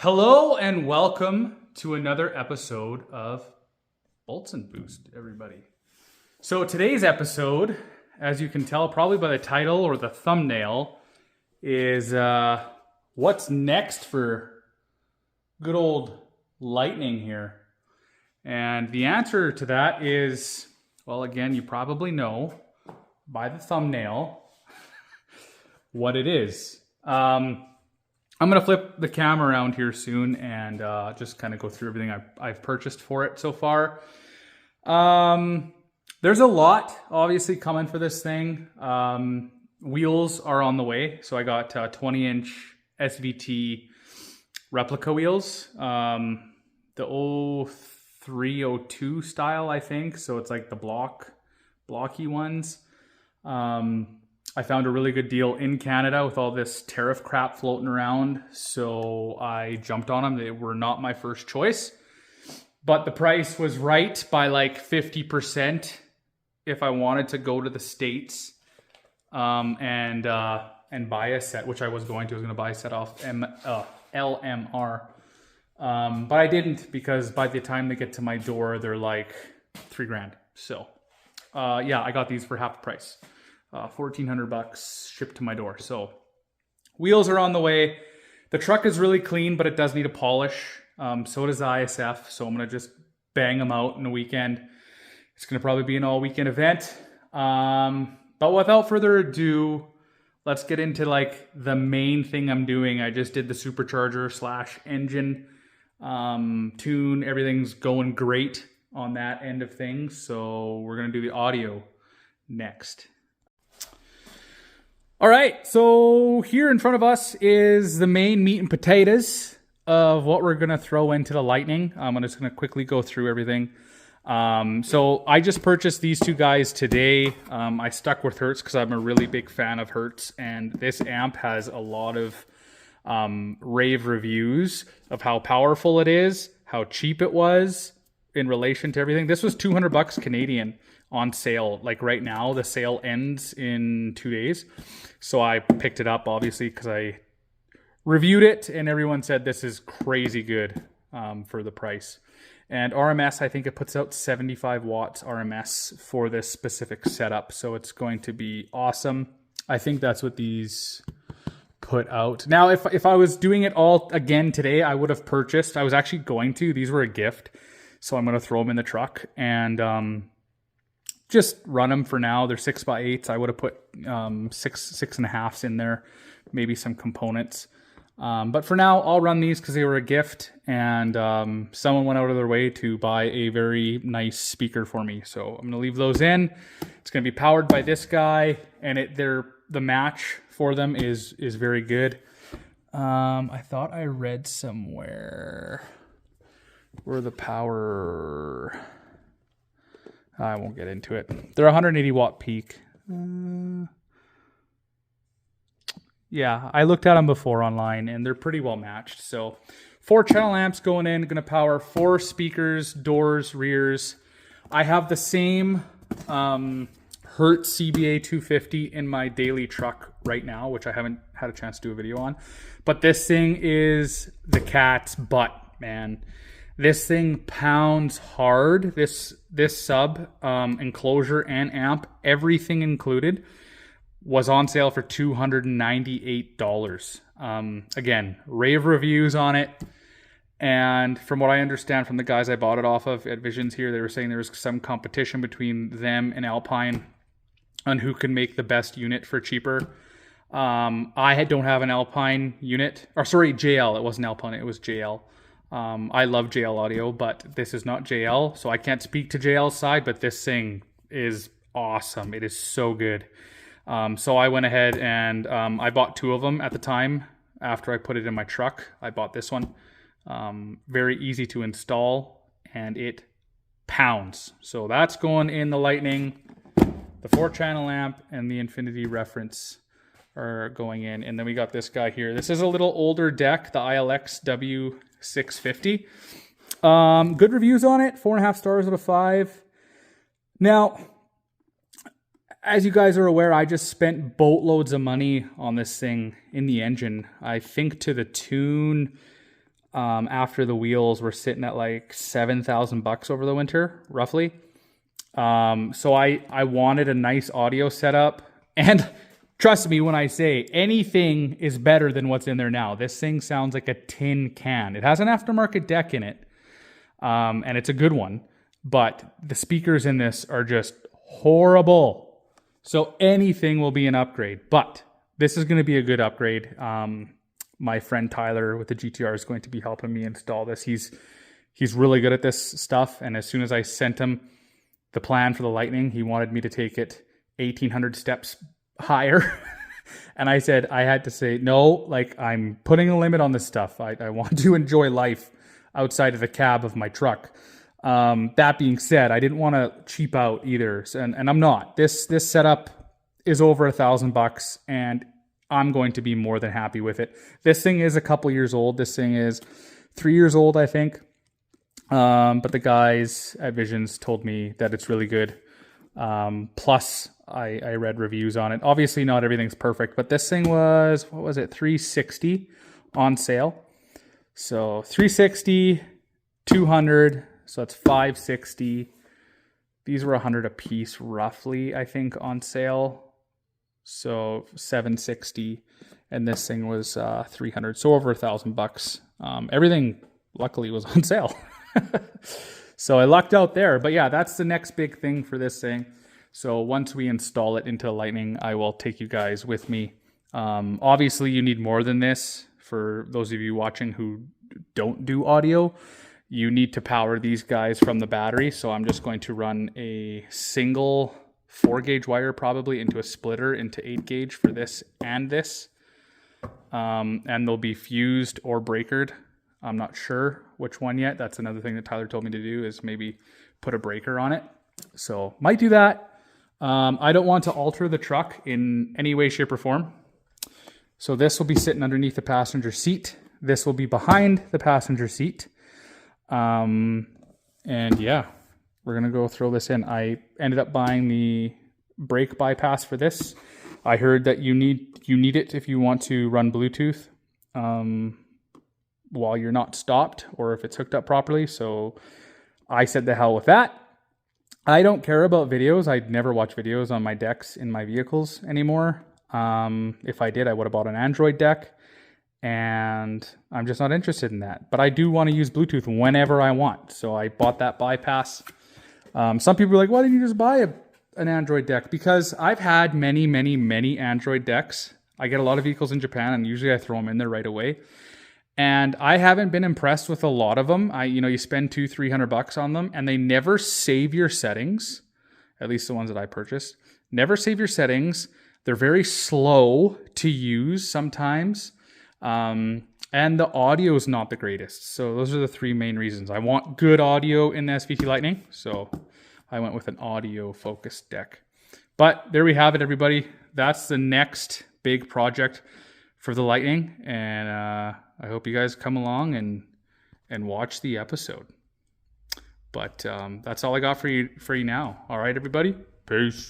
Hello and welcome to another episode of Bolts and Boost, everybody. So today's episode, as you can tell probably by the title or the thumbnail, is what's next for good old Lightning here. And the answer to that is, well, again, you probably know by the thumbnail what it is. I'm going to flip the camera around here soon and just kind of go through everything I've purchased for it so far. There's a lot obviously coming for this thing. Wheels are on the way. So I got 20-inch SVT replica wheels. The 0302 style, I think. So it's like the blocky ones. I found a really good deal in Canada with all this tariff crap floating around, so I jumped on them. They were not my first choice, but the price was right by like 50% if I wanted to go to the States and buy a set, which I was going to. I was going to buy a set off LMR, but I didn't because by the time they get to my door, they're like $3,000. So yeah, I got these for half the price. $1,400 shipped to my door. So wheels are on the way. The truck is really clean, but it does need a polish. So does the ISF. So I'm going to just bang them out in a weekend. It's going to probably be an all weekend event. But without further ado, let's get into like the main thing I'm doing. I just did the supercharger / engine tune. Everything's going great on that end of things. So we're going to do the audio next. All right, so here in front of us is the main meat and potatoes of what we're going to throw into the Lightning. I'm just going to quickly go through everything. So I just purchased these two guys today. I stuck with Hertz because I'm a really big fan of Hertz, and this amp has a lot of rave reviews of how powerful it is, how cheap it was in relation to everything. This was $200 Canadian on sale. Like right now, the sale ends in 2 days. So I picked it up, obviously, because I reviewed it and everyone said this is crazy good for the price. And RMS, I think it puts out 75 watts RMS for this specific setup. So it's going to be awesome. I think that's what these put out. Now, if I was doing it all again today, I would have purchased. I was actually going to. These were a gift. So I'm going to throw them in the truck and just run them for now. They're 6x8s. I would have put 6.5s in there, maybe some components. But for now, I'll run these because they were a gift, and someone went out of their way to buy a very nice speaker for me. So I'm going to leave those in. It's going to be powered by this guy, and the match for them is very good. I thought I read somewhere where the power... I won't get into it. They're 180 watt peak. Yeah, I looked at them before online and they're pretty well matched. So 4 channel amps going in, going to power 4 speakers, doors, rears. I have the same Hertz CBA 250 in my daily truck right now, which I haven't had a chance to do a video on. But this thing is the cat's butt, man. This thing pounds hard. This sub enclosure and amp, everything included, was on sale for $298. Again, rave reviews on it. And from what I understand from the guys I bought it off of at Visions here, they were saying there was some competition between them and Alpine on who can make the best unit for cheaper. I don't have an Alpine unit. Or sorry, JL. It wasn't Alpine. It was JL. I love JL audio, but this is not JL, so I can't speak to JL's side, but this thing is awesome. It is so good. So I went ahead and I bought 2 of them at the time. After I put it in my truck, I bought this one. Very easy to install, and it pounds. So that's going in the Lightning. The 4-channel amp and the Infinity reference are going in. And then we got this guy here. This is a little older deck, the ILX W650. Good reviews on it. 4.5 stars out of 5. Now, as you guys are aware, I just spent boatloads of money on this thing in the engine. I think to the tune after the wheels were sitting at like $7,000 over the winter, roughly. So I wanted a nice audio setup, and trust me when I say anything is better than what's in there now. This thing sounds like a tin can. It has an aftermarket deck in it, and it's a good one, but the speakers in this are just horrible. So anything will be an upgrade, but this is going to be a good upgrade. My friend Tyler with the GTR is going to be helping me install this. He's really good at this stuff, and as soon as I sent him the plan for the Lightning, he wanted me to take it 1,800 steps higher. And I said, I had to say, no, like I'm putting a limit on this stuff. I want to enjoy life outside of the cab of my truck. That being said, I didn't want to cheap out either. And I'm not. This setup is over $1,000, and I'm going to be more than happy with it. This thing is a couple years old. This thing is 3 years old, I think. But the guys at Visions told me that it's really good. Plus I read reviews on it. Obviously not everything's perfect, but this thing was, what was it? $360 on sale. So $360, $200. So that's $560. These were $100 a piece roughly, I think, on sale. So $760, and this thing was $300. So over $1,000. Everything luckily was on sale. So I lucked out there. But yeah, that's the next big thing for this thing. So once we install it into Lightning, I will take you guys with me. Obviously, you need more than this. For those of you watching who don't do audio, you need to power these guys from the battery. So I'm just going to run a single 4-gauge wire probably into a splitter into 8-gauge for this and this. And they'll be fused or breakered. I'm not sure which one yet. That's another thing that Tyler told me to do, is maybe put a breaker on it. So might do that. I don't want to alter the truck in any way, shape, or form. So this will be sitting underneath the passenger seat. This will be behind the passenger seat. And yeah, we're going to go throw this in. I ended up buying the brake bypass for this. I heard that you need it if you want to run Bluetooth while you're not stopped, or if it's hooked up properly. So I said the hell with that. I don't care about videos. I'd never watch videos on my decks in my vehicles anymore. If I did, I would have bought an Android deck, and I'm just not interested in that. But I do want to use Bluetooth whenever I want. So I bought that bypass. Some people are like, why didn't you just buy an Android deck? Because I've had many, many, many Android decks. I get a lot of vehicles in Japan, and usually I throw them in there right away. And I haven't been impressed with a lot of them. You spend $200-300 on them, and they never save your settings. At least the ones that I purchased never save your settings. They're very slow to use sometimes, and the audio is not the greatest. So those are the 3 main reasons. I want good audio in the SVT Lightning, so I went with an audio-focused deck. But there we have it, everybody. That's the next big project for the Lightning, and I hope you guys come along and watch the episode. But that's all I got for you now. All right, everybody. Peace.